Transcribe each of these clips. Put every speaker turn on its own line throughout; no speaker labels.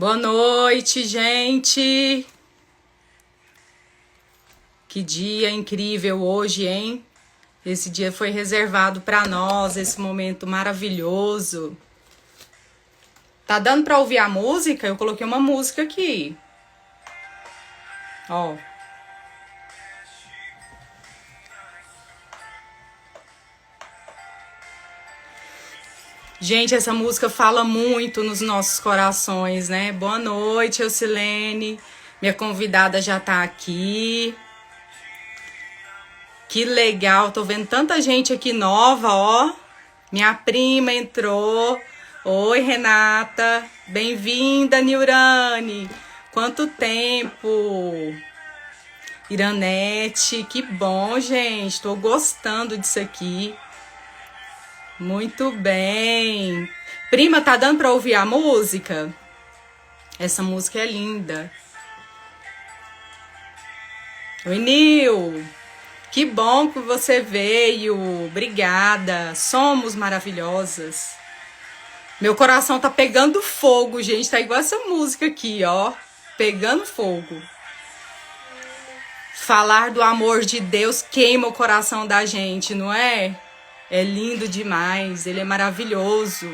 Boa noite, gente! Que dia incrível hoje, hein? Esse dia foi reservado para nós, esse momento maravilhoso. Tá dando para ouvir a música? Eu coloquei uma música aqui. Ó. Gente, essa música fala muito nos nossos corações, né? Boa noite, Eucilene. Minha convidada já tá aqui. Que legal, tô vendo tanta gente aqui nova, ó. Minha prima entrou. Oi, Renata. Bem-vinda, Nilrane. Quanto tempo. Iranete, que bom, gente. Tô gostando disso aqui. Muito bem. Prima, tá dando pra ouvir a música? Essa música é linda. Oi, Nil. Que bom que você veio. Obrigada. Somos maravilhosas. Meu coração tá pegando fogo, gente. Tá igual essa música aqui, ó. Pegando fogo. Falar do amor de Deus queima o coração da gente, não é? É lindo demais, ele é maravilhoso.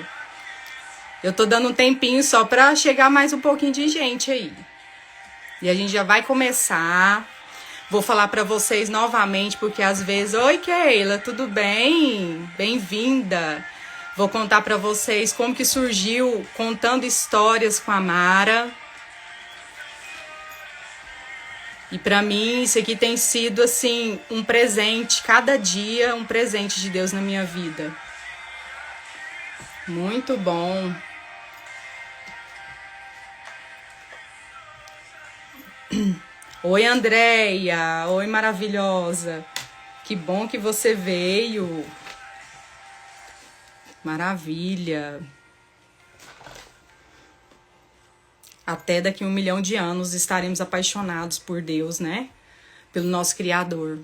Eu tô dando um tempinho só pra chegar mais um pouquinho de gente aí. E a gente já vai começar. Vou falar pra vocês novamente, porque às vezes... Oi, Keila, tudo bem? Bem-vinda. Vou contar pra vocês como que surgiu Contando Histórias com a Mara. E pra mim isso aqui tem sido assim um presente, cada dia um presente de Deus na minha vida. Muito bom. Oi, Andréia. Oi, maravilhosa. Que bom que você veio. Maravilha. Até daqui 1 milhão de anos estaremos apaixonados por Deus, né? Pelo nosso Criador.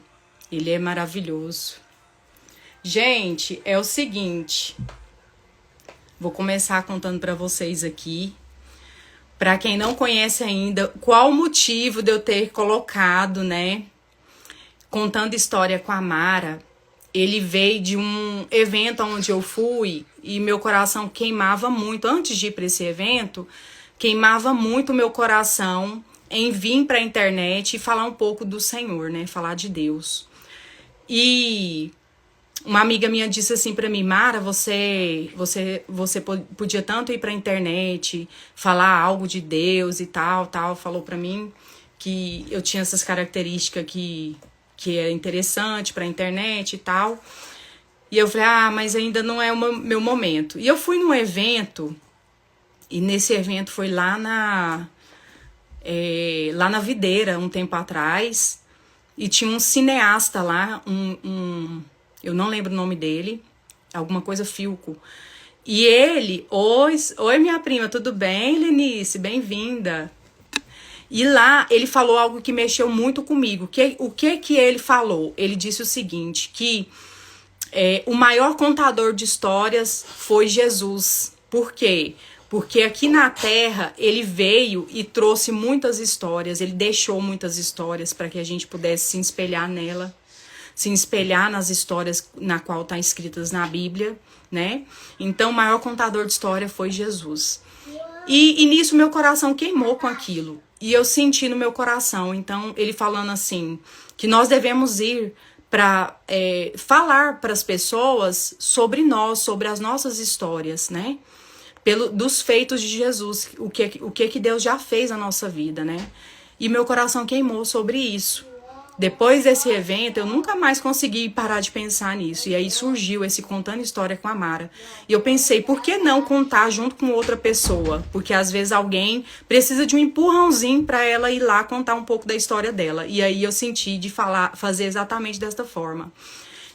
Ele é maravilhoso. Gente, é o seguinte. Vou começar contando para vocês aqui. Para quem não conhece ainda, qual o motivo de eu ter colocado, né? Contando História com a Mara. Ele veio de um evento onde eu fui e meu coração queimava muito. Antes de ir para esse evento, queimava muito o meu coração em vir para a internet e falar um pouco do Senhor, né? Falar de Deus. E uma amiga minha disse assim para mim, Mara, você podia tanto ir para a internet, falar algo de Deus e tal. Falou para mim que eu tinha essas características que é interessante para a internet e tal. E eu falei, mas ainda não é o meu momento. E eu fui num evento, e nesse evento foi lá na Videira, um tempo atrás, e tinha um cineasta lá, eu não lembro o nome dele, alguma coisa Filco. E ele, oi minha prima, tudo bem, Lenice? Bem-vinda. E lá ele falou algo que mexeu muito comigo. O que ele falou? Ele disse o seguinte, que o maior contador de histórias foi Jesus. Por quê? Porque aqui na Terra ele veio e trouxe muitas histórias, ele deixou muitas histórias para que a gente pudesse se espelhar nela, se espelhar nas histórias na qual estão escritas na Bíblia, né? Então o maior contador de história foi Jesus. E nisso meu coração queimou com aquilo. E eu senti no meu coração, então ele falando assim, que nós devemos ir para falar para as pessoas sobre nós, sobre as nossas histórias, né? Dos feitos de Jesus, o que Deus já fez na nossa vida, né? E meu coração queimou sobre isso. Depois desse evento, eu nunca mais consegui parar de pensar nisso. E aí surgiu esse Contando História com a Mara. E eu pensei, por que não contar junto com outra pessoa? Porque às vezes alguém precisa de um empurrãozinho para ela ir lá contar um pouco da história dela. E aí eu senti de fazer exatamente desta forma.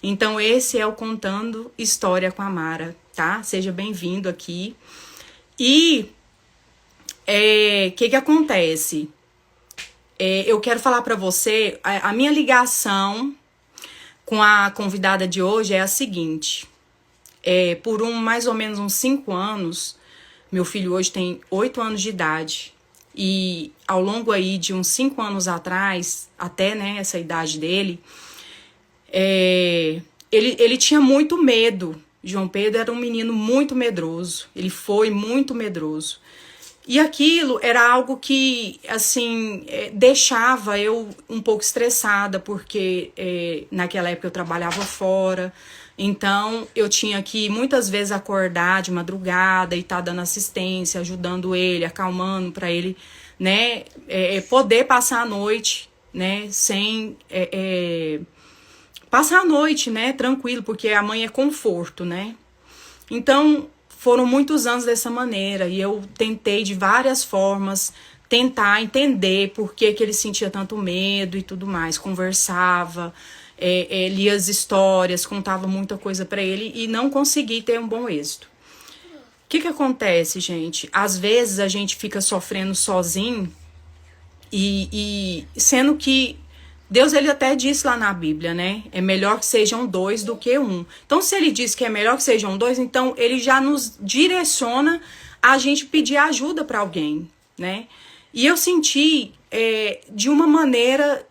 Então esse é o Contando História com a Mara, tá? Seja bem-vindo aqui. E o que acontece? Eu quero falar para você, a minha ligação com a convidada de hoje é a seguinte. Por mais ou menos uns 5 anos, Meu filho hoje tem 8 anos de idade. E ao longo aí de uns 5 anos atrás, até, né, essa idade dele, ele tinha muito medo. João Pedro era um menino muito medroso. Ele foi muito medroso. E aquilo era algo que, assim, deixava eu um pouco estressada, porque naquela época eu trabalhava fora. Então, eu tinha que muitas vezes acordar de madrugada e estar dando assistência, ajudando ele, acalmando para ele, né, poder passar a noite, né, sem passar a noite, né, tranquilo, porque a mãe é conforto, né. Então, foram muitos anos dessa maneira e eu tentei de várias formas tentar entender por que ele sentia tanto medo e tudo mais, conversava, lia as histórias, contava muita coisa para ele e não consegui ter um bom êxito. O que acontece, gente? Às vezes a gente fica sofrendo sozinho e sendo que Deus, ele até disse lá na Bíblia, né? É melhor que sejam 2 do que 1. Então, se ele diz que é melhor que sejam 2, então ele já nos direciona a gente pedir ajuda para alguém, né? E eu senti de uma maneira,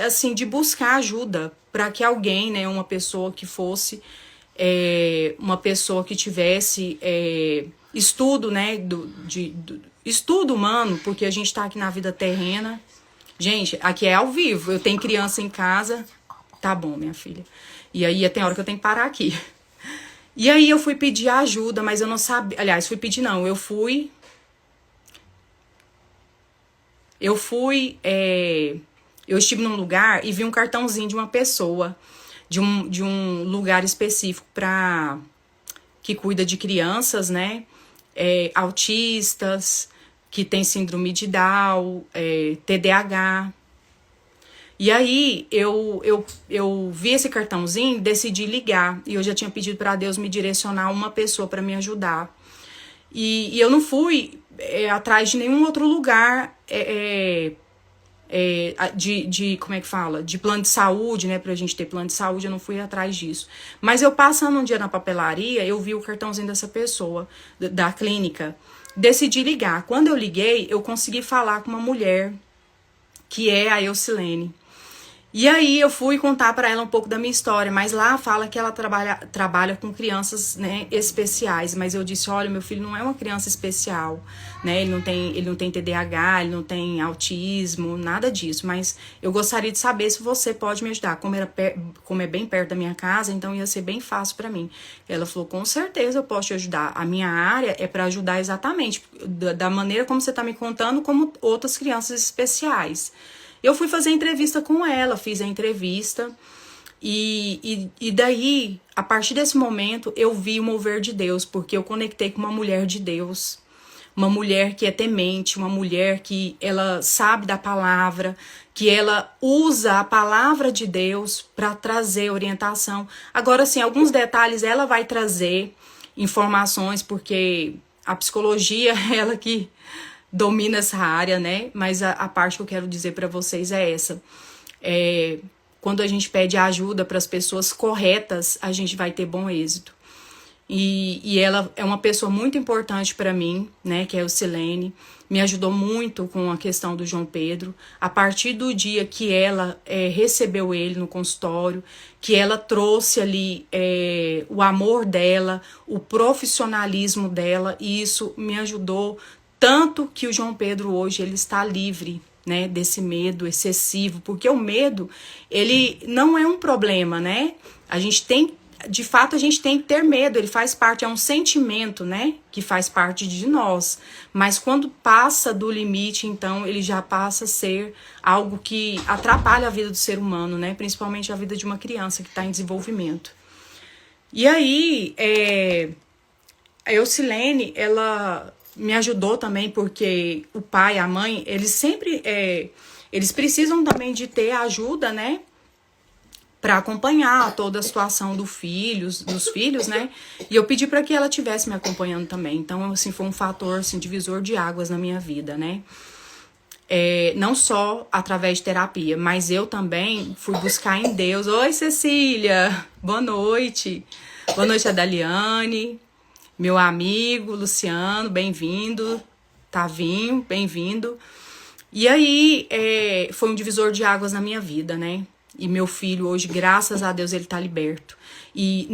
assim, de buscar ajuda para que alguém, né? Uma pessoa que fosse, uma pessoa que tivesse estudo, né? Estudo humano, porque a gente está aqui na vida terrena. Gente, aqui é ao vivo, eu tenho criança em casa. Tá bom, minha filha. E aí tem hora que eu tenho que parar aqui. E aí eu fui pedir ajuda, mas eu não sabia. Aliás, fui pedir não, eu fui. Eu estive num lugar e vi um cartãozinho de uma pessoa, de um lugar específico que cuida de crianças, né? Autistas, que tem síndrome de Down, TDAH. E aí, eu vi esse cartãozinho, decidi ligar. E eu já tinha pedido para Deus me direcionar uma pessoa para me ajudar. E eu não fui atrás de nenhum outro lugar como é que fala? De plano de saúde, né? Pra gente ter plano de saúde, eu não fui atrás disso. Mas eu passando um dia na papelaria, eu vi o cartãozinho dessa pessoa, da clínica. Decidi ligar. Quando eu liguei, eu consegui falar com uma mulher, que é a Eucilene. E aí eu fui contar para ela um pouco da minha história, mas lá fala que ela trabalha com crianças, né, especiais. Mas eu disse, olha, meu filho não é uma criança especial, né? Ele não tem TDAH, ele não tem autismo, nada disso. Mas eu gostaria de saber se você pode me ajudar. Como é bem perto da minha casa, então ia ser bem fácil para mim. Ela falou, com certeza eu posso te ajudar. A minha área é para ajudar exatamente da maneira como você está me contando, como outras crianças especiais. Eu fui fazer entrevista com ela, fiz a entrevista e daí, a partir desse momento, eu vi o mover de Deus, porque eu conectei com uma mulher de Deus, uma mulher que é temente, uma mulher que ela sabe da palavra, que ela usa a palavra de Deus para trazer orientação. Agora, assim, alguns detalhes ela vai trazer informações, porque a psicologia, ela que domina essa área, né? Mas a parte que eu quero dizer para vocês é essa. Quando a gente pede ajuda para as pessoas corretas, a gente vai ter bom êxito. E ela é uma pessoa muito importante para mim, né? Que é a Eucilene. Me ajudou muito com a questão do João Pedro. A partir do dia que ela recebeu ele no consultório, que ela trouxe ali o amor dela, o profissionalismo dela, e isso me ajudou tanto que o João Pedro hoje ele está livre, né, desse medo excessivo, porque o medo, ele não é um problema, né? De fato, a gente tem que ter medo, ele faz parte, é um sentimento, né, que faz parte de nós. Mas quando passa do limite, então, ele já passa a ser algo que atrapalha a vida do ser humano, né, principalmente a vida de uma criança que está em desenvolvimento. E aí, a Eucilene, ela me ajudou também, porque o pai, a mãe, eles sempre, eles precisam também de ter ajuda, né, para acompanhar toda a situação dos filhos, né, e eu pedi para que ela tivesse me acompanhando também, então, assim, foi um fator, assim, divisor de águas na minha vida, né, não só através de terapia, mas eu também fui buscar em Deus. Oi, Cecília, boa noite, Adaliane. Meu amigo Luciano, bem-vindo. Tavinho, bem-vindo. E aí, foi um divisor de águas na minha vida, né? E meu filho hoje, graças a Deus, ele tá liberto. E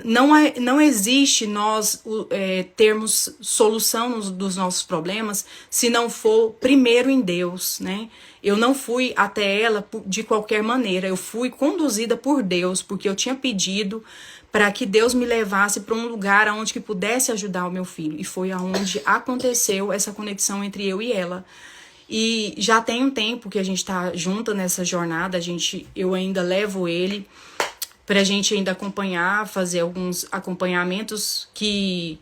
não existe nós termos solução dos nossos problemas se não for primeiro em Deus, né? Eu não fui até ela de qualquer maneira, eu fui conduzida por Deus, porque eu tinha pedido para que Deus me levasse para um lugar onde que pudesse ajudar o meu filho. E foi aonde aconteceu essa conexão entre eu e ela. E já tem um tempo que a gente tá junto nessa jornada, eu ainda levo ele pra gente ainda acompanhar, fazer alguns acompanhamentos que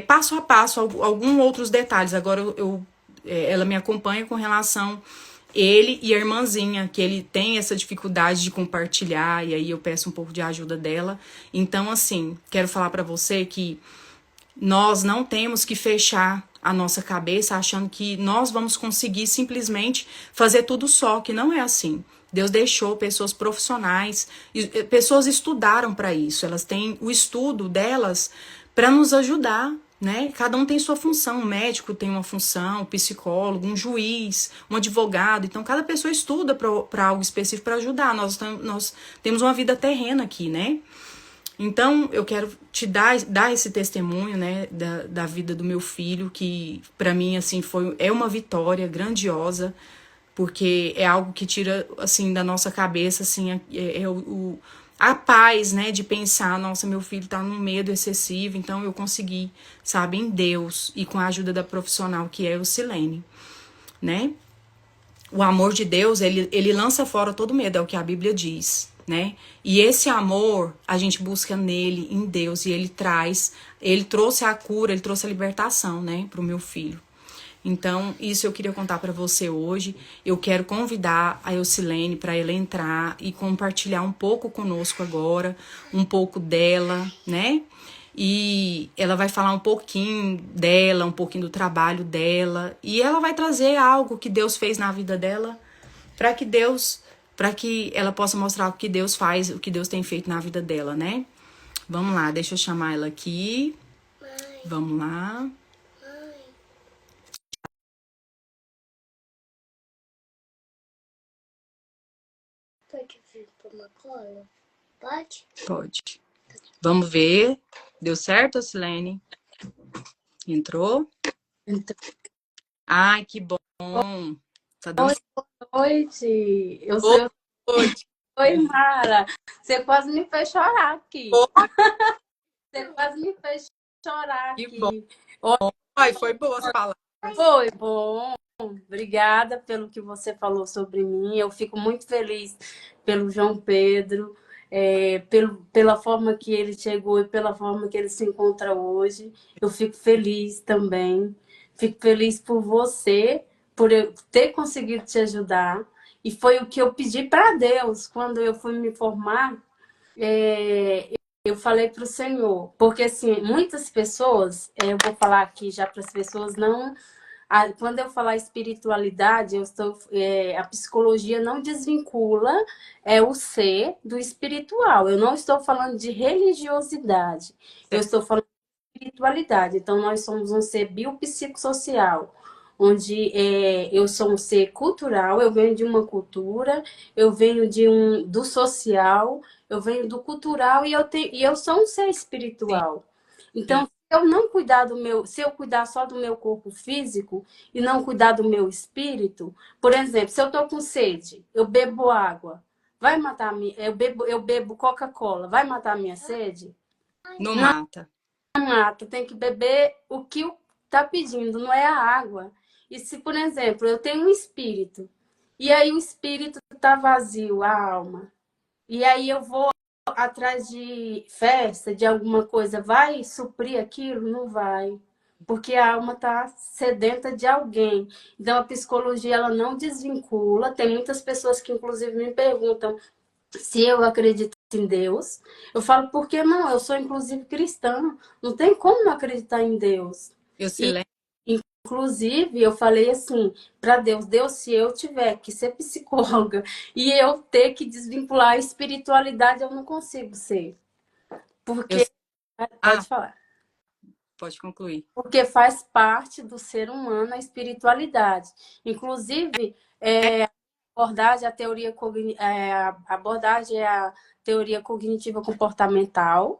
passo a passo, alguns outros detalhes. Agora ela me acompanha com relação ele e a irmãzinha, que ele tem essa dificuldade de compartilhar, e aí eu peço um pouco de ajuda dela. Então, assim, quero falar pra você que nós não temos que fechar a nossa cabeça achando que nós vamos conseguir simplesmente fazer tudo só, que não é assim. Deus deixou pessoas profissionais, pessoas estudaram para isso, elas têm o estudo delas para nos ajudar, né? Cada um tem sua função, um médico tem uma função, um psicólogo, um juiz, um advogado. Então, cada pessoa estuda para algo específico para ajudar. Nós temos uma vida terrena aqui, né? Então, eu quero te dar esse testemunho, né, da vida do meu filho, que para mim, assim, é uma vitória grandiosa, porque é algo que tira, assim, da nossa cabeça, assim, a paz, né, de pensar, nossa, meu filho tá num medo excessivo, então eu consegui, sabe, em Deus e com a ajuda da profissional que é o Silene, né? O amor de Deus, ele lança fora todo medo, é o que a Bíblia diz, né? E esse amor, a gente busca nele, em Deus, e ele trouxe a cura, ele trouxe a libertação, né, pro meu filho. Então, isso eu queria contar para você hoje. Eu quero convidar a Eucilene para ela entrar e compartilhar um pouco conosco agora, um pouco dela, né? E ela vai falar um pouquinho dela, um pouquinho do trabalho dela, e ela vai trazer algo que Deus fez na vida dela, para que ela possa mostrar o que Deus faz, o que Deus tem feito na vida dela, né? Vamos lá, deixa eu chamar ela aqui. Vamos lá.
Pode vir para uma cola? Pode?
Pode. Vamos ver. Deu certo, Silene? Entrou?
Então,
Ai, que bom. Tá dando
oi, boa noite. Eu
certo.
sou.
Oi,
Oi, Mara. Você quase me fez chorar aqui. Você quase me fez chorar
que bom.
aqui.
Ai, foi boa as palavras.
Foi bom. Obrigada pelo que você falou sobre mim. Eu fico muito feliz pelo João Pedro, pela forma que ele chegou e pela forma que ele se encontra hoje. Eu fico feliz também. Fico feliz por você, por eu ter conseguido te ajudar. E foi o que eu pedi para Deus quando eu fui me formar. Eu falei para o Senhor, porque assim, muitas pessoas, eu vou falar aqui já para as pessoas não. Quando eu falar espiritualidade, a psicologia não desvincula o ser do espiritual. Eu não estou falando de religiosidade, eu estou falando de espiritualidade. Então, nós somos um ser biopsicossocial, onde eu sou um ser cultural, eu venho de uma cultura, eu venho do social, eu venho do cultural e eu sou um ser espiritual. Então,
Sim.
se eu não cuidar se eu cuidar só do meu corpo físico e não cuidar do meu espírito, por exemplo, se eu estou com sede, eu bebo água, vai matar a minha, eu bebo Coca-Cola, vai matar a minha sede?
Não
Não
mata.
mata, tem que beber o que está pedindo, não é a água. E se, por exemplo, eu tenho um espírito, e aí o espírito está vazio, a alma, e aí eu vou atrás de festa, de alguma coisa, vai suprir aquilo? Não vai. Porque a alma está sedenta de alguém. Então, a psicologia ela não desvincula. Tem muitas pessoas que, inclusive, me perguntam se eu acredito em Deus. Eu falo, por que não? Eu sou, inclusive, cristã. Não tem como não acreditar em Deus. E,
Eucilene,
inclusive, eu falei assim para Deus: Deus, se eu tiver que ser psicóloga e eu ter que desvincular a espiritualidade, eu não consigo ser.
eu,
Porque.
ah,
Pode falar.
pode concluir.
Porque faz parte do ser humano a espiritualidade. Inclusive, abordagem, a abordagem é a teoria cognitiva comportamental.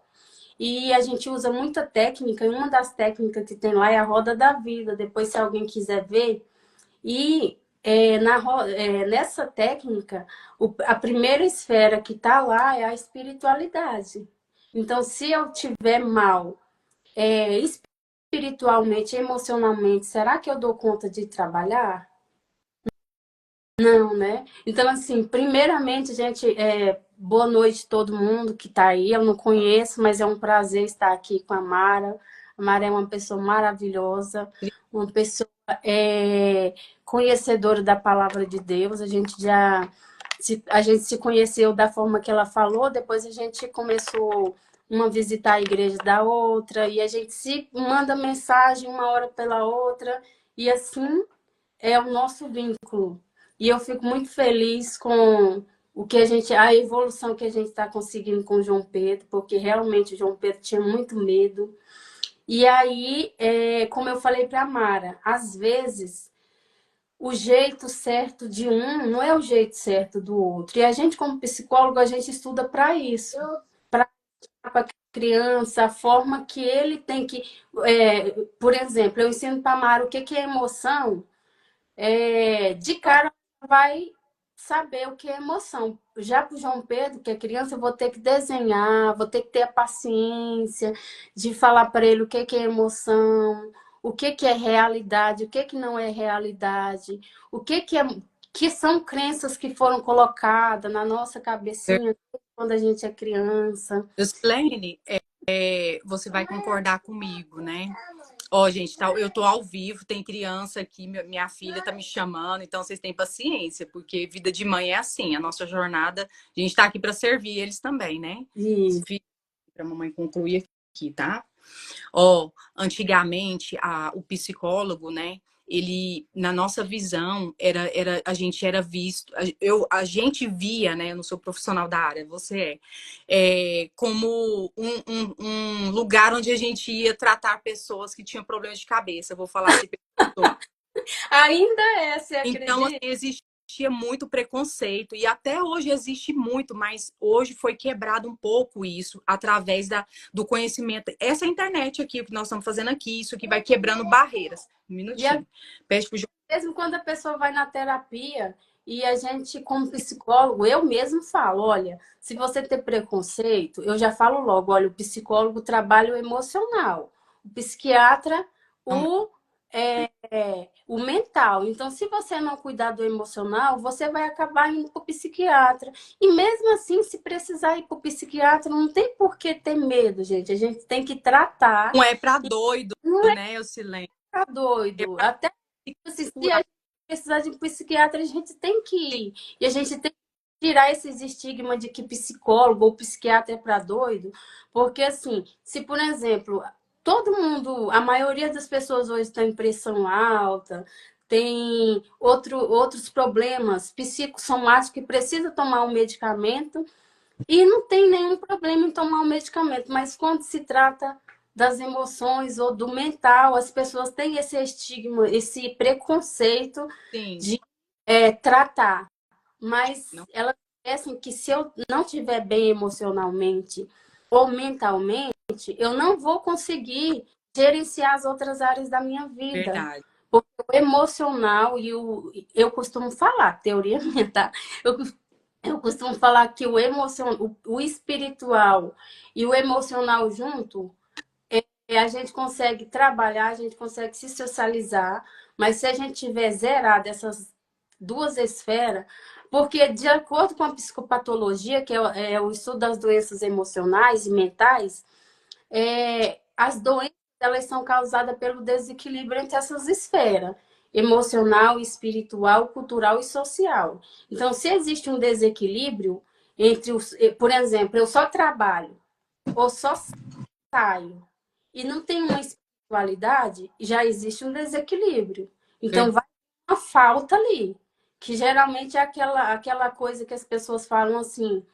E a gente usa muita técnica, e uma das técnicas que tem lá é a roda da vida. Depois, se alguém quiser ver. E nessa técnica, a primeira esfera que está lá é a espiritualidade. Então, se eu tiver mal espiritualmente, emocionalmente, será que eu dou conta de trabalhar? Não, né? Então, assim, primeiramente, gente, boa noite a todo mundo que está aí. Eu não conheço, mas é um prazer estar aqui com a Mara. A Mara é uma pessoa maravilhosa, uma pessoa conhecedora da palavra de Deus. A gente se conheceu da forma que ela falou, depois a gente começou uma visitar a igreja da outra, e a gente se manda mensagem uma hora pela outra, e assim é o nosso vínculo. E eu fico muito feliz com a evolução que a gente está conseguindo com o João Pedro, porque realmente o João Pedro tinha muito medo. E aí, como eu falei para a Mara, às vezes o jeito certo de um não é o jeito certo do outro. E a gente, como psicólogo, a gente estuda para isso, para a criança, a forma que ele tem que. Por exemplo, eu ensino para a Mara o que é emoção. De cara vai saber o que é emoção. Já para o João Pedro, que é criança, eu vou ter que desenhar, vou ter que ter a paciência de falar para ele o que é emoção, o que é realidade, o que não é realidade, o que são crenças que foram colocadas na nossa cabecinha quando a gente é criança.
Silene, você vai concordar comigo, né? Ó, gente, eu tô ao vivo, tem criança aqui, minha filha tá me chamando, então vocês têm paciência, porque vida de mãe é assim, a nossa jornada, a gente tá aqui para servir eles também, né?
Isso.
Para mamãe concluir aqui, tá? Ó, antigamente o psicólogo, né? Ele, na nossa visão, a gente era visto, a gente via, né? Eu não sou profissional da área, você como um lugar onde a gente ia tratar pessoas que tinham problemas de cabeça. Eu vou falar assim,
Ainda você
então, assim,
acredita?
existia muito preconceito e até hoje existe muito, mas hoje foi quebrado um pouco isso através do conhecimento. Essa internet aqui, o que nós estamos fazendo aqui, isso que vai quebrando barreiras. Um
E
minutinho. Pede pro
mesmo quando a pessoa vai na terapia e a gente, como psicólogo, eu mesmo falo, olha, se você ter preconceito, eu já falo logo, olha, o psicólogo trabalha o emocional, o psiquiatra,
João.
o mental. Então, se você não cuidar do emocional, você vai acabar indo para o psiquiatra. E mesmo assim, se precisar ir para o psiquiatra, não tem por que ter medo, gente. A gente tem que tratar.
Não é para doido,
Não é
né, o silêncio?
ficar
É
doido.
para
Até assim, se a
curar.
gente precisar de um psiquiatra, a gente tem que ir. E a gente tem que tirar esses estigmas de que psicólogo ou psiquiatra é para doido. Porque, assim, se, por exemplo, todo mundo, a maioria das pessoas hoje tem pressão alta, tem outros problemas psicossomáticos que precisa tomar um medicamento e não tem nenhum problema em tomar um medicamento, mas quando se trata das emoções ou do mental, as pessoas têm esse estigma, esse preconceito
Sim.
de tratar. Mas
Não.
elas pensam que se eu não estiver bem emocionalmente ou mentalmente, eu não vou conseguir gerenciar as outras áreas da minha vida.
Verdade.
Porque o emocional eu costumo falar, teoria minha, tá? Eu eu costumo falar que o espiritual e o emocional junto, a gente consegue trabalhar, a gente consegue se socializar, mas se a gente tiver zerado essas duas esferas, porque de acordo com a psicopatologia, que é o estudo das doenças emocionais e mentais, as doenças elas são causadas pelo desequilíbrio entre essas esferas, emocional, espiritual, cultural e social. Então, se existe um desequilíbrio entre os, por exemplo, eu só trabalho ou só saio e não tem uma espiritualidade, já existe um desequilíbrio. Então,
Verdade.
vai ter uma falta ali, que geralmente é aquela coisa que as pessoas falam assim: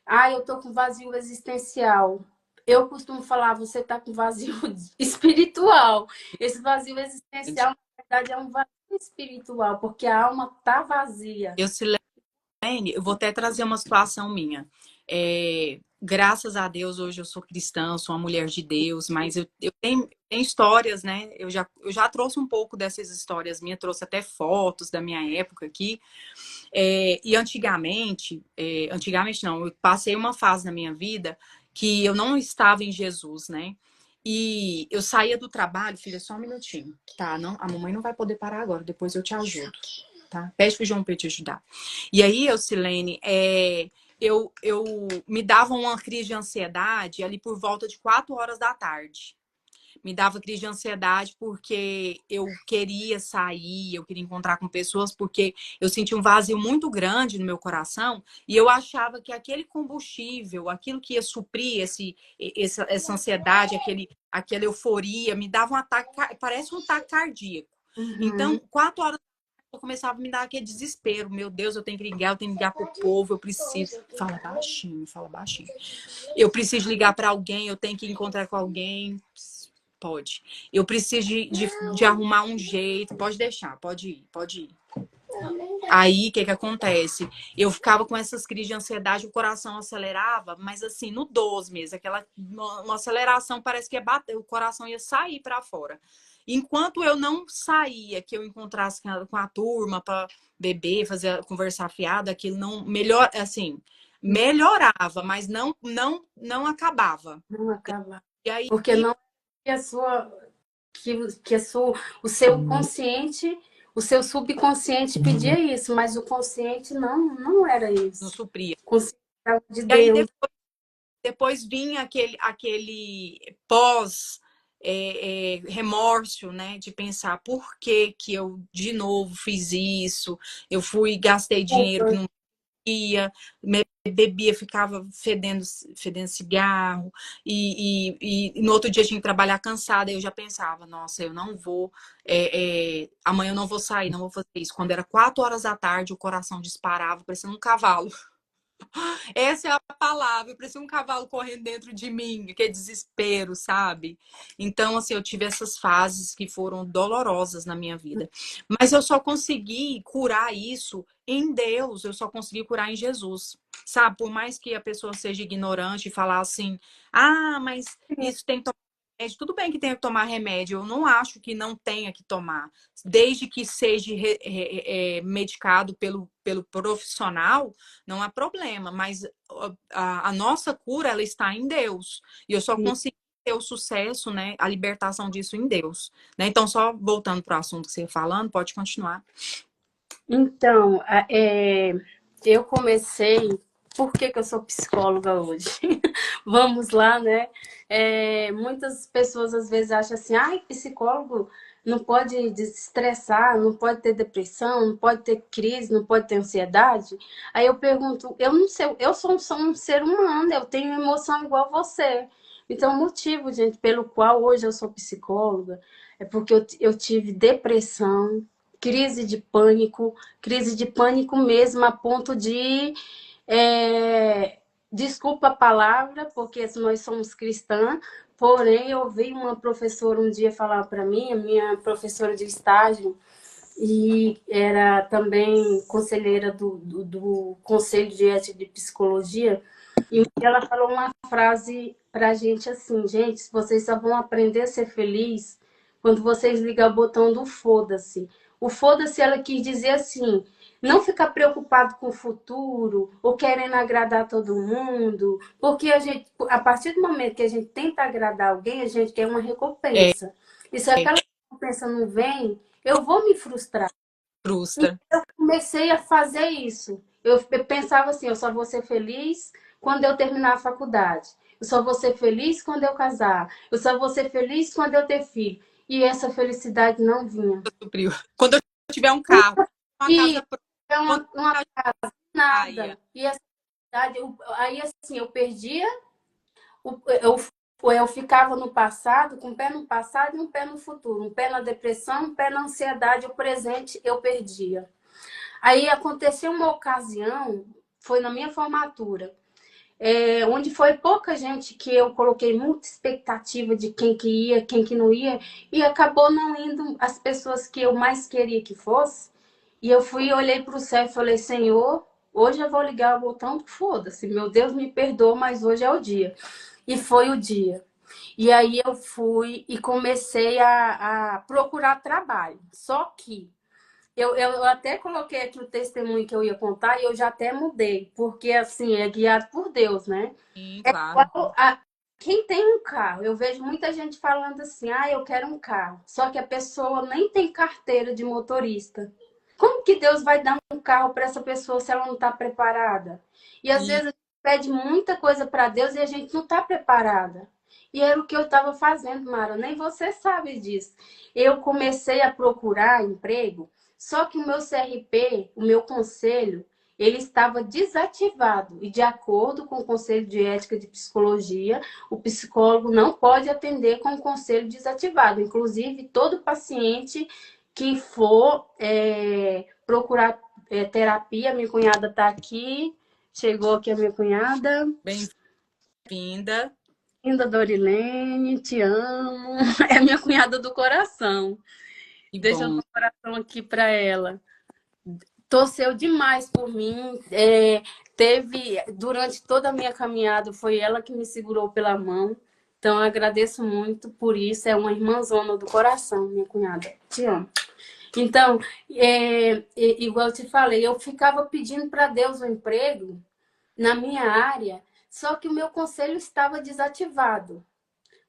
ah, eu tô com vazio existencial. Eu costumo falar, você está com vazio espiritual. Esse vazio existencial, na verdade, é um vazio espiritual, porque a alma está vazia.
Eu, Silene, eu vou até trazer uma situação minha. Graças a Deus, hoje eu sou cristã, sou uma mulher de Deus, mas eu tenho histórias, né? Eu já trouxe um pouco dessas histórias minhas, trouxe até fotos da minha época aqui. E antigamente não, eu passei uma fase na minha vida que eu não estava em Jesus, né? E eu saía do trabalho, filha, só um minutinho, tá? Não, a mamãe não vai poder parar agora, depois eu te ajudo, tá? Pede pro João Pedro te ajudar. E aí, Silene, eu me dava uma crise de ansiedade ali por volta de 4 horas da tarde. Me dava crise de ansiedade porque eu queria sair, eu queria encontrar com pessoas, porque eu sentia um vazio muito grande no meu coração e eu achava que aquele combustível, aquilo que ia suprir essa ansiedade, aquela euforia, me dava um ataque, parece um ataque cardíaco.
Uhum.
Então, 4 horas eu começava a me dar aquele desespero. Meu Deus, eu tenho que ligar, eu tenho que ligar pro povo, eu preciso. Fala baixinho, fala baixinho. Eu preciso ligar para alguém, eu tenho que encontrar com alguém. Pode. Eu preciso de arrumar um jeito. Pode deixar, pode ir, pode ir. Aí, o que acontece? Eu ficava com essas crises de ansiedade, o coração acelerava, mas assim, no 12 mesmo, uma aceleração, parece que ia bater, o coração ia sair para fora. Enquanto eu não saía, que eu encontrasse com a turma para beber, fazer conversar fiado, aquilo não melhor, assim, melhorava, mas não acabava.
Não acaba.
E aí
Porque não é a sua, que a sua, o seu consciente, o seu subconsciente pedia isso, mas o consciente não era
não
isso.
supria.
O consciente era de
E aí
Deus.
depois vinha aquele pós remorso, né? De pensar por que que eu de novo fiz isso, eu fui, gastei dinheiro que não ia, bebia, ficava fedendo cigarro, e no outro dia tinha que trabalhar cansada, eu já pensava, nossa, eu não vou, amanhã eu não vou sair, não vou fazer isso. Quando era 4 horas da tarde, o coração disparava, parecendo um cavalo. Essa é a palavra, parecia um cavalo correndo dentro de mim, que é desespero, sabe? Então, assim, eu tive essas fases que foram dolorosas na minha vida. Mas eu só consegui curar isso em Deus, eu só consegui curar em Jesus. Sabe? Por mais que a pessoa seja ignorante e falar assim, ah, mas isso tem que tomar remédio. Tudo bem que tem que tomar remédio, eu não acho que não tenha que tomar. Desde que seja medicado pelo profissional, não há problema, mas a nossa cura, ela está em Deus. E eu só consegui ter o sucesso, né, a libertação disso em Deus. Né? Então, só voltando para o assunto que você ia falando, pode continuar.
Então, eu comecei. Por que que eu sou psicóloga hoje? Vamos lá, né? Muitas pessoas às vezes acham assim, ai, psicólogo não pode desestressar, não pode ter depressão, não pode ter crise, não pode ter ansiedade. Aí eu pergunto, eu não sei, eu sou um ser humano, eu tenho emoção igual você. Então, o motivo, gente, pelo qual hoje eu sou psicóloga é porque eu tive depressão, crise de pânico mesmo, a ponto de desculpa a palavra, porque nós somos cristãs, porém eu ouvi uma professora um dia falar para mim, a minha professora de estágio, e era também conselheira do Conselho de Ética de Psicologia, e ela falou uma frase para a gente assim, gente, vocês só vão aprender a ser feliz quando vocês ligar o botão do foda-se. O foda-se, ela quis dizer assim, não ficar preocupado com o futuro ou querendo agradar todo mundo, porque a partir do momento que a gente tenta agradar alguém, a gente quer uma
É,
recompensa. E se aquela recompensa não vem, eu vou me frustrar.
frustra.
Eu comecei a fazer isso. Eu pensava assim, eu só vou ser feliz quando eu terminar a faculdade. Eu só vou ser feliz quando eu casar. Eu só vou ser feliz quando eu ter filho. E essa felicidade não vinha.
Supriu. Quando eu tiver um carro, uma
E
casa pronta,
é
quando
uma
praia,
nada. E essa felicidade, aí assim, eu perdia, eu ficava no passado, com um pé no passado e um pé no futuro. Um pé na depressão, um pé na ansiedade. O presente eu perdia. Aí aconteceu uma ocasião, foi na minha formatura. onde foi pouca gente que eu coloquei muita expectativa de quem que ia, quem que não ia, e acabou não indo as pessoas que eu mais queria que fosse. E eu fui, olhei para o céu e falei, Senhor, hoje eu vou ligar o botão do foda-se, meu Deus me perdoa, mas hoje é o dia. E foi o dia. E aí eu fui e comecei a procurar trabalho. Só que eu até coloquei aqui o testemunho que eu ia contar e eu já até mudei, porque assim, é guiado por Deus, né?
Sim,
É
claro.
igual quem tem um carro, eu vejo muita gente falando assim, eu quero um carro. Só que a pessoa nem tem carteira de motorista. Como que Deus vai dar um carro para essa pessoa se ela não está preparada? E às
E
vezes a gente pede muita coisa para Deus e a gente não está preparada. E era o que eu estava fazendo, Mara. Nem você sabe disso. Eu comecei a procurar emprego, só que o meu CRP, o meu conselho, ele estava desativado. E de acordo com o Conselho de Ética de Psicologia, o psicólogo não pode atender com o conselho desativado. Inclusive, todo paciente que for procurar terapia, minha cunhada está aqui. Chegou aqui a minha cunhada.
bem-vinda.
Linda Dorilene, te amo. É minha cunhada do coração.
Que
Deixa eu
bom.
dar um coração aqui para ela. Torceu demais por mim. Teve, durante toda a minha caminhada, foi ela que me segurou pela mão. Então, eu agradeço muito por isso. É uma irmãzona do coração, minha cunhada. Te amo. Então, igual eu te falei, eu ficava pedindo para Deus um emprego na minha área, só que o meu conselho estava desativado.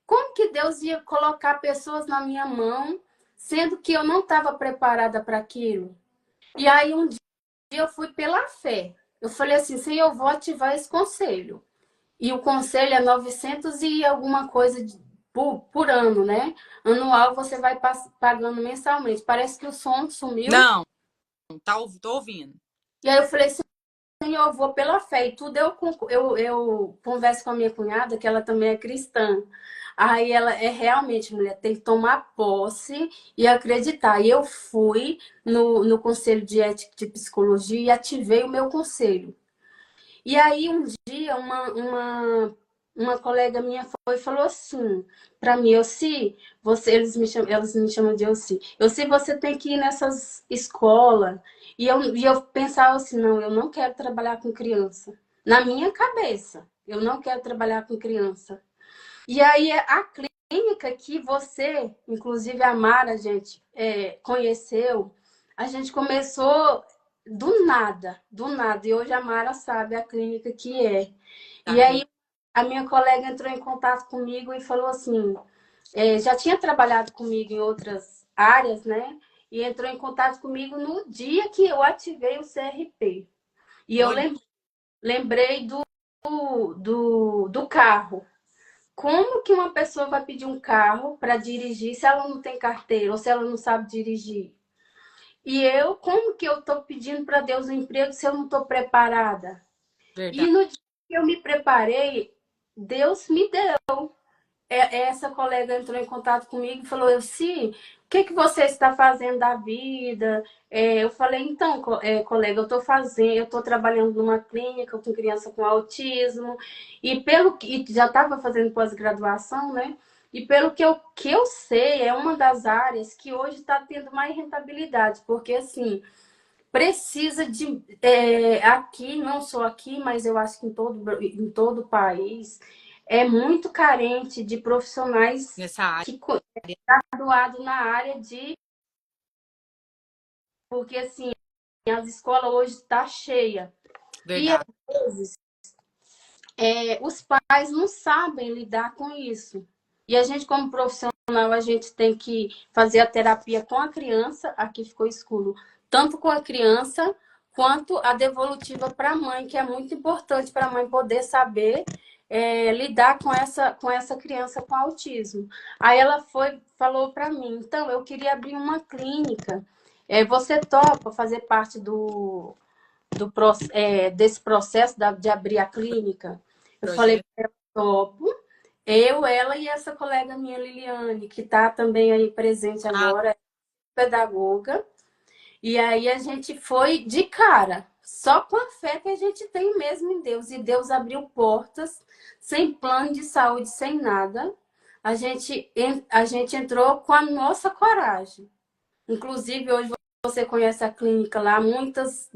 Como que Deus ia colocar pessoas na minha mão, sendo que eu não estava preparada para aquilo? E aí um dia eu fui pela fé. Eu falei assim, Senhor, eu vou ativar esse conselho. E o conselho é 900 e alguma coisa por ano, né? Anual você vai pagando mensalmente. Parece que o som sumiu.
Não, tô ouvindo.
E aí eu falei assim, Senhor, eu vou pela fé. E tudo eu converso com a minha cunhada, que ela também é cristã. Aí ela é realmente, mulher, tem que tomar posse e acreditar. E eu fui no Conselho de Ética de Psicologia e ativei o meu conselho. E aí um dia uma colega minha foi e falou assim para mim, Elci, eles me chamam de Elci. Elci, você tem que ir nessas escolas. E eu pensava assim, não, eu não quero trabalhar com criança. Na minha cabeça, eu não quero trabalhar com criança. E aí a clínica que você, inclusive a Mara, gente, conheceu, a gente começou do nada, do nada. E hoje a Mara sabe a clínica que é.
Da
E aí
clínica.
a minha colega entrou em contato comigo e falou assim, já tinha trabalhado comigo em outras áreas, né? E entrou em contato comigo no dia que eu ativei o CRP. E eu
Olha,
lembrei do carro. Como que uma pessoa vai pedir um carro para dirigir se ela não tem carteira ou se ela não sabe dirigir? E eu, como que eu estou pedindo para Deus um emprego se eu não estou preparada? E
verdade.
no dia que eu me preparei, Deus me deu. Essa colega entrou em contato comigo e falou, Elci, o que você está fazendo da vida? Eu falei, então, colega, eu estou trabalhando numa clínica com criança com autismo, e pelo que já estava fazendo pós-graduação, né? E pelo que eu sei, é uma das áreas que hoje está tendo mais rentabilidade, porque assim, precisa de aqui, não só aqui, mas eu acho que em todo o país, é muito carente de profissionais
Nessa área.
que graduados na área de. Porque assim, as escolas hoje estão cheias. E às
Verdade.
vezes os pais não sabem lidar com isso. E a gente, como profissional, a gente tem que fazer a terapia com a criança, aqui ficou escuro, tanto com a criança quanto a devolutiva para a mãe, que é muito importante para a mãe poder saber lidar com essa criança com autismo. Aí ela falou para mim, então, eu queria abrir uma clínica. Você topa fazer parte desse processo de abrir a clínica? Eu falei,
Projeto.
topo. Eu, ela e essa colega minha, Liliane, que está também aí presente
Ah,
agora, é pedagoga. E aí a gente foi de cara. Só com a fé que a gente tem mesmo em Deus. E Deus abriu portas, sem plano de saúde, sem nada. A gente entrou com a nossa coragem. Inclusive, hoje você conhece a clínica lá, muitas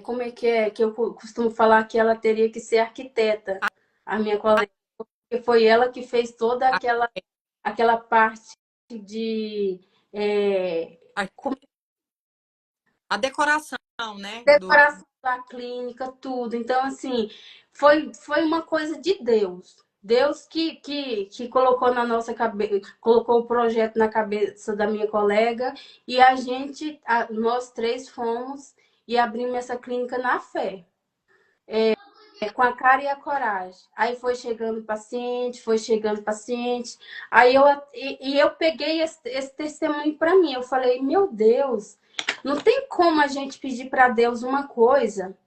como é que eu costumo falar que ela teria que ser arquiteta, a minha colega, porque foi ela que fez toda aquela parte de é,
A, a decoração, né?
decoração da clínica, tudo. Então, assim, foi uma coisa de Deus. Deus que colocou na nossa cabeça, colocou o projeto na cabeça da minha colega e nós três fomos e abrimos essa clínica na fé. Com a cara e a coragem. Aí foi chegando paciente, foi chegando paciente. E eu peguei esse testemunho para mim. Eu falei, meu Deus, não tem como a gente pedir para Deus uma coisa.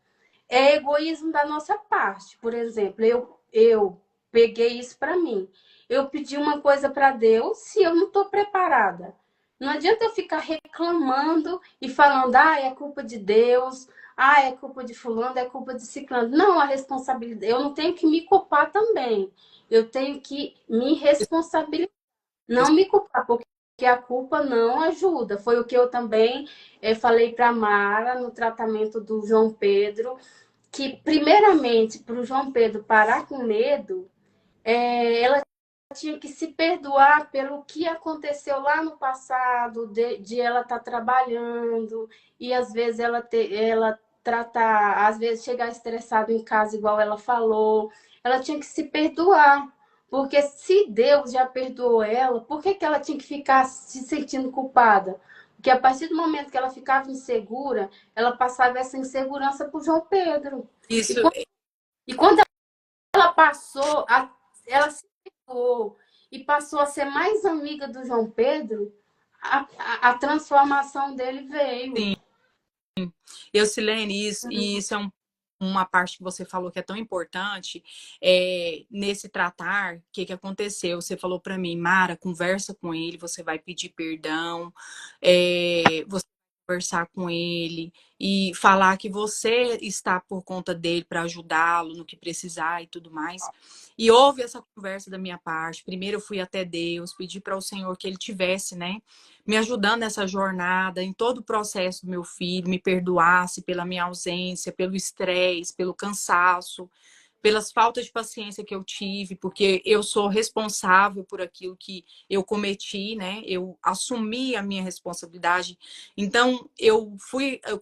É egoísmo da nossa parte. Por exemplo, eu peguei isso para mim. Eu pedi uma coisa para Deus se eu não estou preparada. Não adianta eu ficar reclamando e falando, é culpa de Deus, é culpa de fulano, é culpa de ciclano. Não, a responsabilidade, eu não tenho que me culpar também. Eu tenho que me responsabilizar, não me culpar, porque a culpa não ajuda. Foi o que eu também falei para Mara no tratamento do João Pedro, que primeiramente para o João Pedro parar com medo, ela tinha que se perdoar pelo que aconteceu lá no passado, de ela estar trabalhando e às vezes ela tratar, às vezes chegar estressada em casa, igual ela falou. Ela tinha que se perdoar, porque se Deus já perdoou ela, por que ela tinha que ficar se sentindo culpada? Porque a partir do momento que ela ficava insegura, ela passava essa insegurança para o João Pedro. E
Isso,
quando, e quando ela passou, ela se perdoou e passou a ser mais amiga do João Pedro, a transformação dele veio.
sim. Eu, Silene, e isso é uma parte que você falou que é tão importante. Nesse tratar, o que aconteceu? Você falou para mim, Mara, conversa com ele, você vai pedir perdão, você vai conversar com ele e falar que você está por conta dele para ajudá-lo no que precisar e tudo mais. E houve essa conversa da minha parte. Primeiro eu fui até Deus, pedi para o Senhor que ele tivesse, né, me ajudando nessa jornada, em todo o processo do meu filho, me perdoasse pela minha ausência, pelo estresse, pelo cansaço, pelas faltas de paciência que eu tive, porque eu sou responsável por aquilo que eu cometi, né? Eu assumi a minha responsabilidade. Então, eu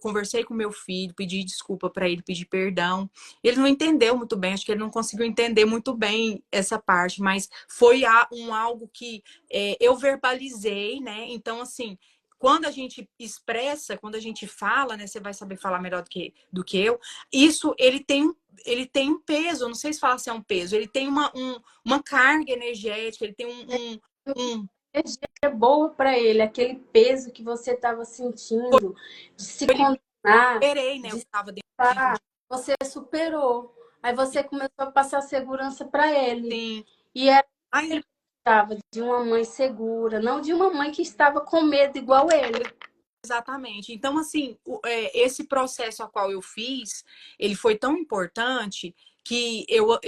conversei com meu filho, pedi desculpa para ele, pedi perdão. Ele não entendeu muito bem, acho que ele não conseguiu entender muito bem essa parte, mas foi algo que eu verbalizei, né? Então, assim, quando a gente expressa, quando a gente fala, né? Você vai saber falar melhor do que eu. Isso, ele tem um peso, eu não sei se fala se é um peso, ele tem uma carga energética, ele tem um
É boa para ele, aquele peso que você estava sentindo, de se condenar,
liberei, né? Eu
de
estava dentro
estar,
de
você superou. Aí você começou a passar segurança para ele.
sim.
E era
Ai,
ele precisava de uma mãe segura, não de uma mãe que estava com medo igual ele.
exatamente. Então, assim, esse processo a qual eu fiz, ele foi tão importante que eu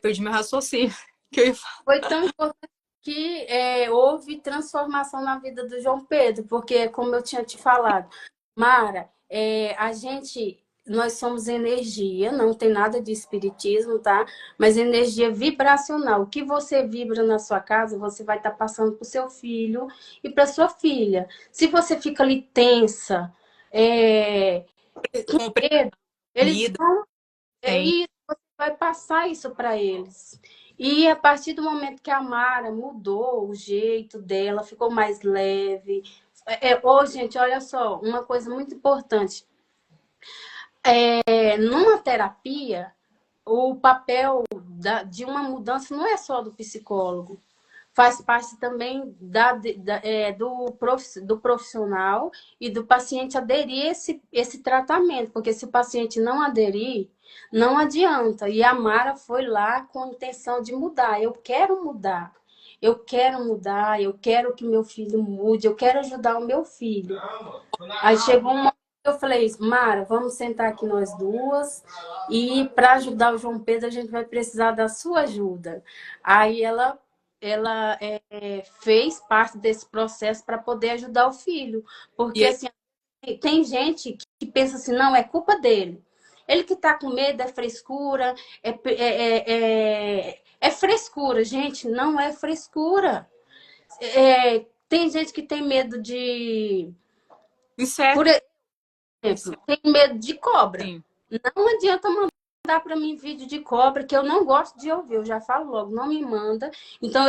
perdi meu raciocínio. Que eu ia falar.
Foi tão importante que houve transformação na vida do João Pedro, porque, como eu tinha te falado, Mara, nós somos energia, não tem nada de espiritismo, tá? Mas energia vibracional. O que você vibra na sua casa, você vai estar passando para o seu filho e para sua filha. Se você fica ali tensa, eles
Comprimido,
vão
tem.
isso, você vai passar isso para eles. E a partir do momento que a Mara mudou o jeito dela, ficou mais leve. Gente, olha só, uma coisa muito importante. Numa terapia, o papel de uma mudança não é só do psicólogo. Faz parte também do profissional e do paciente aderir esse tratamento, porque se o paciente não aderir, não adianta. E a Mara foi lá com a intenção de mudar. Eu quero mudar. eu quero mudar, eu quero que meu filho mude, eu quero ajudar o meu filho. Aí chegou uma que eu falei, Mara, vamos sentar aqui nós duas e para ajudar o João Pedro a gente vai precisar da sua ajuda. Aí ela fez parte desse processo para poder ajudar o filho,
E
porque
aí,
assim tem gente que pensa assim, não, é culpa dele. Ele que tá com medo é frescura, é frescura, gente, não é frescura. Tem gente que tem medo de, por
inseto,
exemplo, tem medo de cobra.
sim,
Não adianta mandar para mim vídeo de cobra, que eu não gosto de ouvir. Eu já falo logo, não me manda. Então,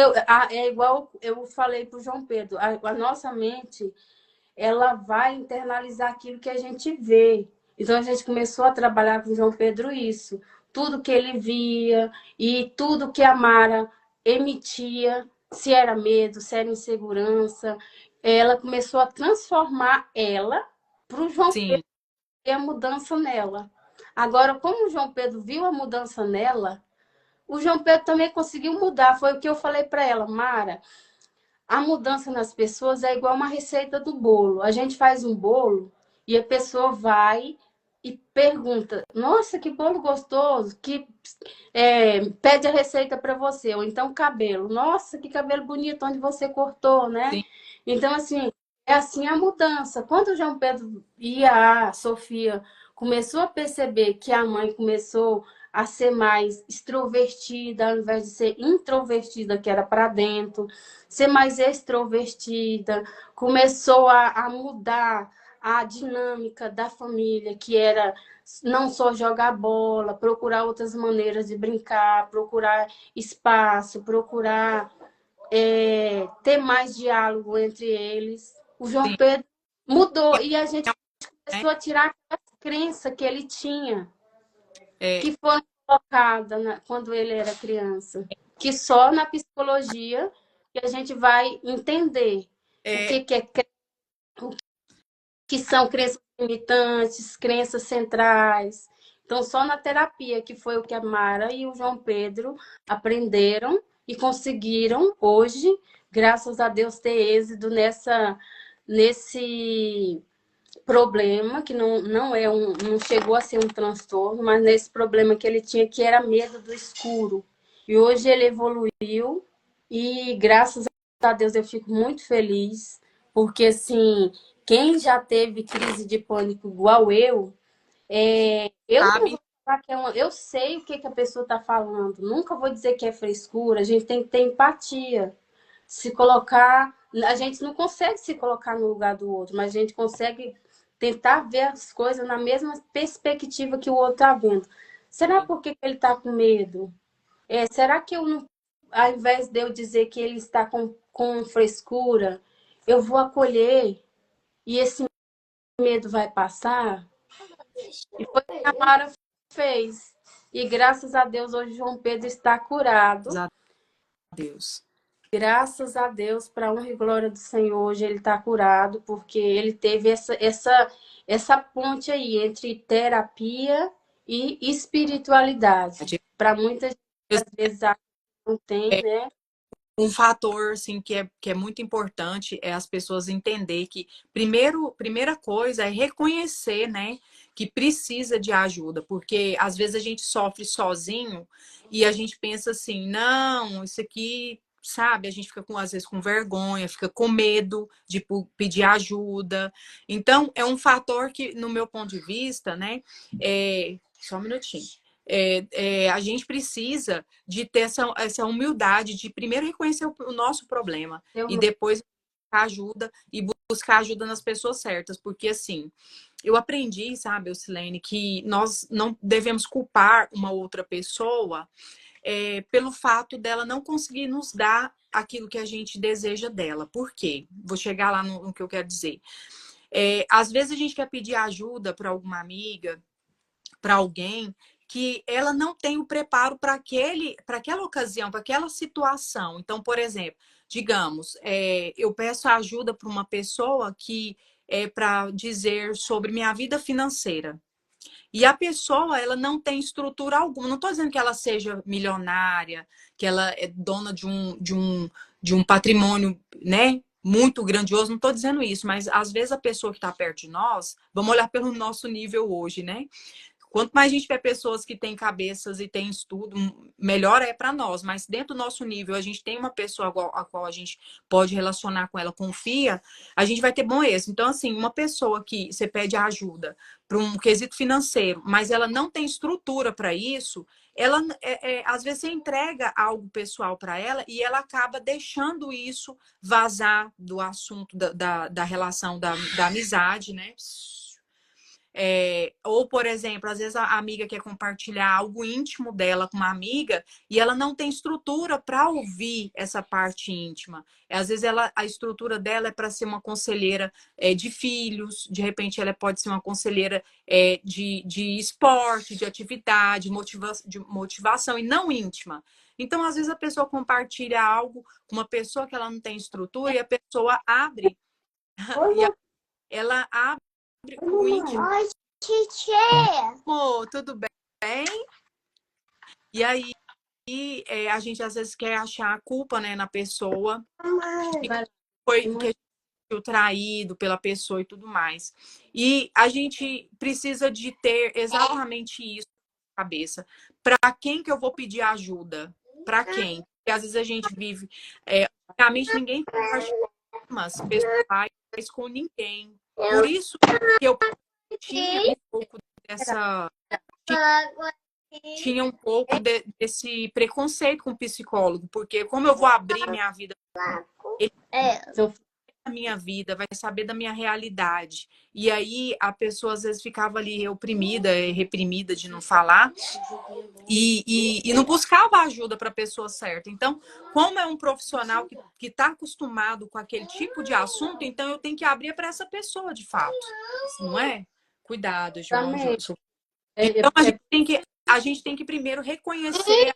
é igual eu falei para o João Pedro, a nossa mente, ela vai internalizar aquilo que a gente vê. Então, a gente começou a trabalhar com o João Pedro isso. Tudo que ele via e tudo que a Mara emitia, se era medo, se era insegurança, ela começou a transformar ela para o João
sim,
ver a mudança nela. Agora, como o João Pedro viu a mudança nela, o João Pedro também conseguiu mudar. Foi o que eu falei para ela, Mara. A mudança nas pessoas é igual uma receita do bolo. A gente faz um bolo e a pessoa vai e pergunta: Nossa, que bolo gostoso! Pede a receita para você. Ou então cabelo. Nossa, que cabelo bonito onde você cortou, né?
sim,
Então, assim, é assim a mudança. Quando o João Pedro e a Sofia começou a perceber que a mãe começou a ser mais extrovertida, ao invés de ser introvertida, que era para dentro, ser mais extrovertida, começou a mudar a dinâmica da família, que era não só jogar bola, procurar outras maneiras de brincar, procurar espaço, procurar ter mais diálogo entre eles. O João
sim,
Pedro mudou e a gente
né?
começou a tirar as crenças que ele tinha,
É,
que foram colocadas quando ele era criança. Que só na psicologia que a gente vai entender o
é,
que é que são crenças limitantes, crenças centrais. Então, só na terapia, que foi o que a Mara e o João Pedro aprenderam e conseguiram hoje, graças a Deus, ter êxito nesse problema, que não chegou a ser um transtorno, mas nesse problema que ele tinha, que era medo do escuro. E hoje ele evoluiu e, graças a Deus, eu fico muito feliz, porque, assim, quem já teve crise de pânico igual eu não
sabe?
vou falar eu sei o que, que a pessoa está falando, nunca vou dizer que é frescura, a gente tem que ter empatia, se colocar, a gente não consegue se colocar no lugar do outro, mas a gente consegue tentar ver as coisas na mesma perspectiva que o outro está vendo. Será porque ele está com medo? Será que eu não, ao invés de eu dizer que ele está com frescura, eu vou acolher e esse medo vai passar? E foi o que a Mara fez. E graças a Deus hoje João Pedro está curado.
Graças a Deus.
Graças a Deus, para honra e glória do Senhor, hoje ele está curado, porque ele teve essa ponte aí entre terapia e espiritualidade. Para muita gente, às vezes, acha que não tem, né?
Um fator assim que é muito importante é as pessoas entender que primeira coisa é reconhecer, né, que precisa de ajuda, porque às vezes a gente sofre sozinho e a gente pensa assim, não, isso aqui, sabe, a gente fica às vezes com vergonha, fica com medo de pedir ajuda. Então, é um fator que, no meu ponto de vista, né, só um minutinho. A gente precisa de ter essa humildade de primeiro reconhecer o nosso problema e depois buscar ajuda e buscar ajuda nas pessoas certas, porque assim, eu aprendi, sabe, Ocilene, que nós não devemos culpar uma outra pessoa pelo fato dela não conseguir nos dar aquilo que a gente deseja dela. Por quê? Vou chegar lá no que eu quero dizer. Às vezes a gente quer pedir ajuda para alguma amiga, para alguém que ela não tem o preparo para aquela ocasião, para aquela situação. Então, por exemplo, digamos, eu peço ajuda para uma pessoa que é para dizer sobre minha vida financeira. E a pessoa, ela não tem estrutura alguma. Não estou dizendo que ela seja milionária, que ela é dona de um patrimônio, né? Muito grandioso, não estou dizendo isso, mas às vezes a pessoa que está perto de nós, vamos olhar pelo nosso nível hoje, né? Quanto mais a gente tiver pessoas que têm cabeças e têm estudo, melhor é para nós. Mas dentro do nosso nível, a gente tem uma pessoa a qual a gente pode relacionar com ela, confia, a gente vai ter bom êxito. Então, assim, uma pessoa que você pede ajuda para um quesito financeiro, mas ela não tem estrutura para isso, ela às vezes você entrega algo pessoal para ela e ela acaba deixando isso vazar do assunto da relação da amizade, né? Ou, por exemplo, às vezes a amiga quer compartilhar algo íntimo dela com uma amiga e ela não tem estrutura para ouvir essa parte íntima. Às vezes a estrutura dela é para ser uma conselheira de filhos, de repente ela pode ser uma conselheira de esporte, de atividade, de motivação e não íntima. Então, às vezes a pessoa compartilha algo com uma pessoa que ela não tem estrutura e a pessoa abre
Oi,
e ela abre o íntimo.
Oi, Tchê.
Amor, tudo bem? E aí a gente às vezes quer achar a culpa, né, na pessoa que que a gente foi traído pela pessoa e tudo mais. E a gente precisa de ter exatamente isso na cabeça. Para quem que eu vou pedir ajuda? Para quem? Porque às vezes a gente vive. Realmente ninguém compartilha problemas pessoais com ninguém. Por isso que eu tinha um pouco dessa. Tinha um pouco desse preconceito com o psicólogo, porque como eu vou abrir minha vida, ele vai saber da minha vida, vai saber da minha realidade. E aí a pessoa às vezes ficava ali oprimida, reprimida de não falar e não buscava ajuda para a pessoa certa. Então, como é um profissional que está acostumado com aquele tipo de assunto, então eu tenho que abrir para essa pessoa de fato, não é? Cuidado, João.
exatamente.
Então a gente tem que primeiro reconhecer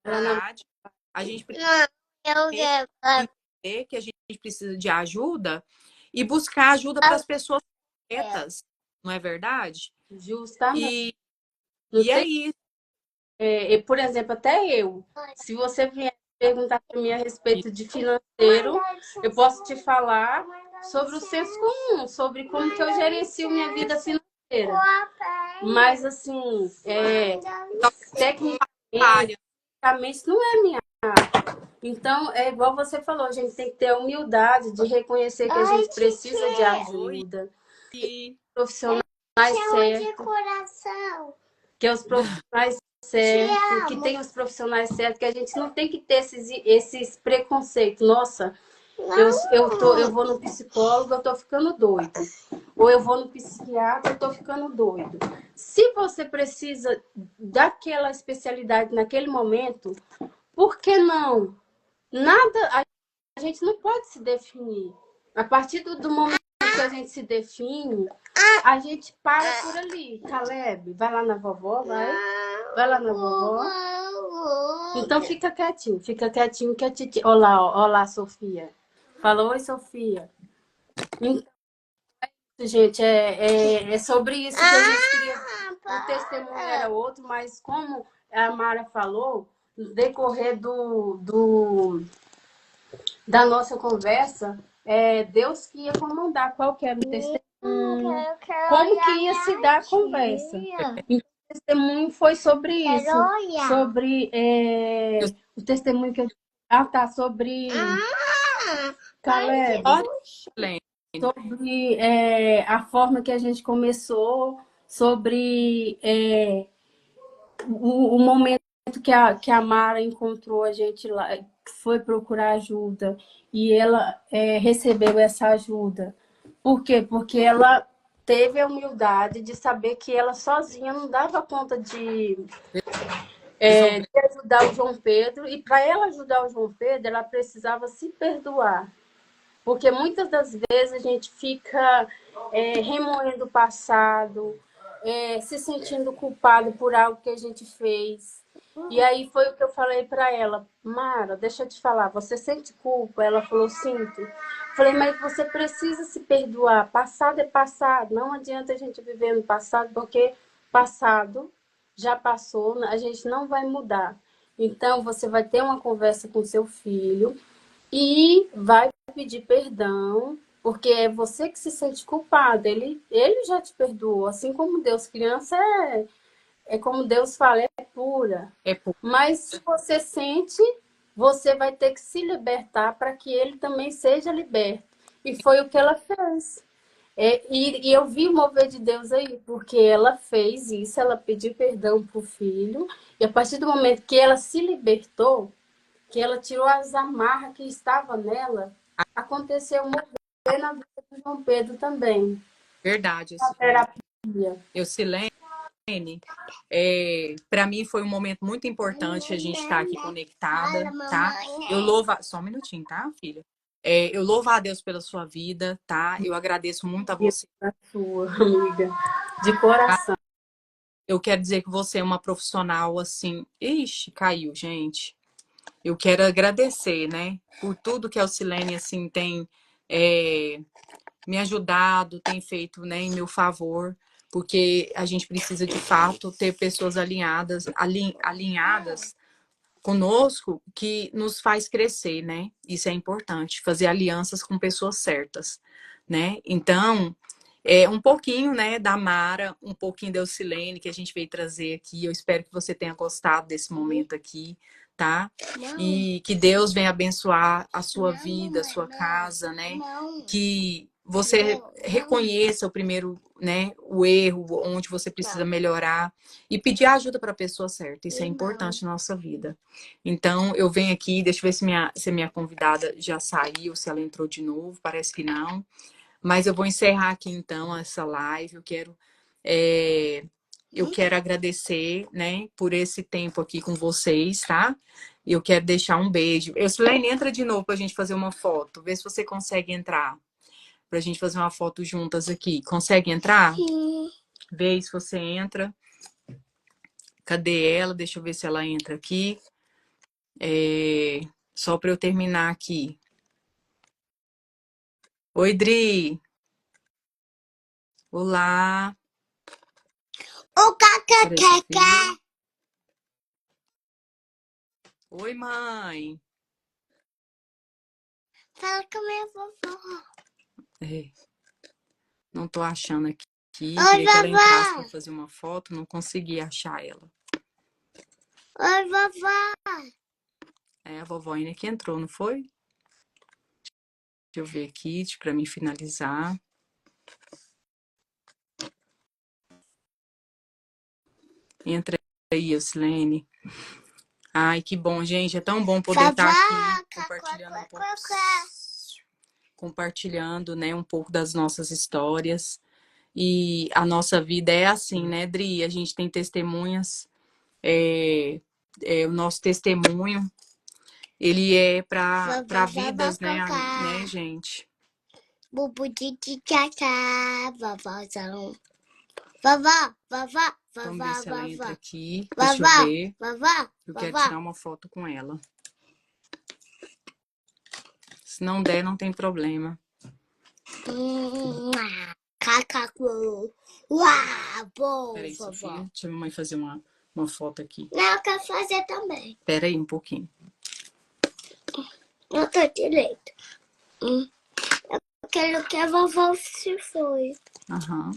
a realidade, a gente precisa entender que a gente precisa de ajuda e buscar ajuda para as pessoas corretas, não é verdade?
Justamente.
E é isso.
Por exemplo, até eu, se você vier perguntar para mim a respeito de financeiro, eu posso te falar sobre o senso comum, sobre como que eu gerencio minha vida financeira. Mas, assim, tecnicamente não é minha área. Então, é igual você falou, a gente tem que ter a humildade de reconhecer que a gente precisa de ajuda, profissionais certos, que é os profissionais certos, que tem os profissionais certos, que a gente não tem que ter esses preconceitos. Nossa, eu vou no psicólogo, eu tô ficando doido. Ou eu vou no psiquiatra, eu tô ficando doido. Se você precisa daquela especialidade naquele momento, por que não? Nada, a gente não pode se definir. A partir do momento que a gente se define, a gente para por ali. Caleb, vai lá na vovó, vai. Vai lá na vovó. Então fica quietinho que a Titi... Olá, Sofia. Fala, oi, Sofia. Então, gente, é sobre isso que a gente queria. O testemunho era outro, mas como a Mara falou, no decorrer da nossa conversa, Deus que ia comandar qual que era o testemunho, como que ia se dar a conversa. Então, o testemunho foi sobre isso, sobre o testemunho que eu... Ah, tá, sobre... Caleb, sobre a forma que a gente começou, sobre o momento que a Mara encontrou a gente lá, foi procurar ajuda e ela recebeu essa ajuda. Por quê? Porque ela teve a humildade de saber que ela sozinha não dava conta de ajudar o João Pedro, e para ela ajudar o João Pedro, ela precisava se perdoar. Porque muitas das vezes a gente fica remoendo o passado, se sentindo culpado por algo que a gente fez. E aí foi o que eu falei para ela. Mara, deixa eu te falar, você sente culpa? Ela falou, sinto. Falei, mas você precisa se perdoar. Passado é passado. Não adianta a gente viver no passado, porque passado já passou, a gente não vai mudar. Então, você vai ter uma conversa com seu filho e vai pedir perdão, porque é você que se sente culpado. Ele já te perdoou. Assim como Deus, criança é como Deus fala, é pura.
É por
Mas se você sente, você vai ter que se libertar para que ele também seja liberto. E foi o que ela fez. E eu vi o mover de Deus aí, porque ela fez isso, ela pediu perdão para o filho, e a partir do momento que ela se libertou, que ela tirou as amarras que estavam nela, aconteceu um mover na vida de João Pedro também.
verdade,
A
eu,
terapia.
Silene, para mim foi um momento muito importante a gente estar aqui conectada, tá? Eu louvo... Só um minutinho, tá, filha? Eu louvo a Deus pela sua vida, tá? Eu agradeço muito a você.
A sua amiga, de coração.
Eu quero dizer que você é uma profissional, assim... Ixi, caiu, gente. Eu quero agradecer, né? Por tudo que a Silene, assim, tem me ajudado, tem feito, né, em meu favor. Porque a gente precisa, de fato, ter pessoas alinhadas conosco que nos faz crescer, né? Isso é importante, fazer alianças com pessoas certas, né? Então, um pouquinho, né, da Mara, um pouquinho da Eucilene que a gente veio trazer aqui. Eu espero que você tenha gostado desse momento aqui, tá? E que Deus venha abençoar a sua vida, a sua casa, né? Que você reconheça o primeiro, né, o erro, onde você precisa melhorar e pedir ajuda para a pessoa certa. Isso é importante na nossa vida. Então, eu venho aqui, deixa eu ver se a minha convidada já saiu, se ela entrou de novo, parece que não. Mas eu vou encerrar aqui, então, essa live. Eu quero agradecer, né, por esse tempo aqui com vocês, tá? E eu quero deixar um beijo. Eucilene, entra de novo pra gente fazer uma foto. Vê se você consegue entrar. Pra gente fazer uma foto juntas aqui. Consegue entrar?
Sim.
Vê se você entra. Cadê ela? Deixa eu ver se ela entra aqui. Só para eu terminar aqui. Oi, Dri. Olá.
O
Peraí, Sofia.
cacacaca.
Oi, mãe.
Fala com a minha vovó.
Não tô achando aqui.
Oi,
Queria que ela entrasse
vovó.
para fazer uma foto, não consegui achar ela.
Oi, vovó.
A vovó ainda que entrou, não foi? Deixa eu ver aqui, para mim finalizar. Entra aí, Eucilene. Ai, que bom, gente. É tão bom poder estar aqui compartilhando, né, um pouco das nossas histórias. E a nossa vida é assim, né, Dri? A gente tem testemunhas. O nosso testemunho, ele é para vidas, né, gente?
Bubu de tchá, vovózão. Vovó, vovó,
Vamos
vovó,
ver se ela entra
vovó.
aqui. Deixa eu
Vovó,
ver.
vovó,
Eu quero
vovó.
tirar uma foto com ela. Se não der, não tem problema.
Cacacu. Uau, bom,
Peraí,
vovó.
Sofia. Deixa a mamãe fazer uma foto aqui.
Não, eu quero fazer também.
Pera aí um pouquinho.
Eu tô direito. Eu quero que a vovó se foi.
Aham.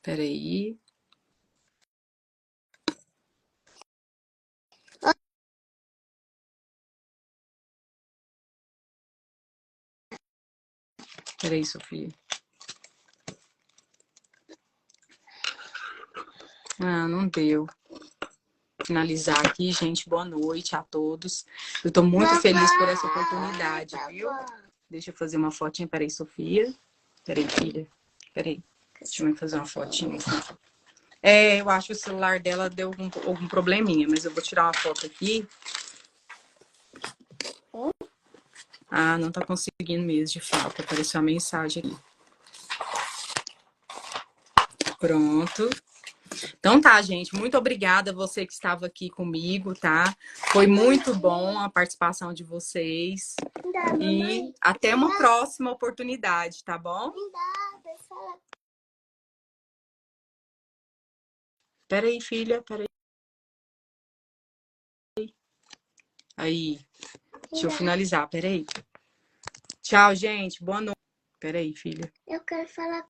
Pera aí. Pera aí, Sofia. Ah, não deu. Finalizar aqui, gente. Boa noite a todos. Eu tô muito feliz por essa oportunidade, viu? Deixa eu fazer uma fotinha. Peraí, Sofia. Peraí, filha. Peraí. Deixa eu fazer uma fotinha aqui. Eu acho que o celular dela deu algum probleminha, mas eu vou tirar uma foto aqui. Ah, não tá conseguindo mesmo, de fato. Apareceu a mensagem aqui. Pronto. Então tá, gente. Muito obrigada a você que estava aqui comigo, tá? Foi muito bom a participação de vocês.
Linda, mamãe.
E até uma próxima oportunidade, tá bom?
Linda, fala.
Peraí, filha, peraí. Aí, deixa eu finalizar, peraí. Tchau, gente. Boa noite. Peraí, filha.
Eu quero falar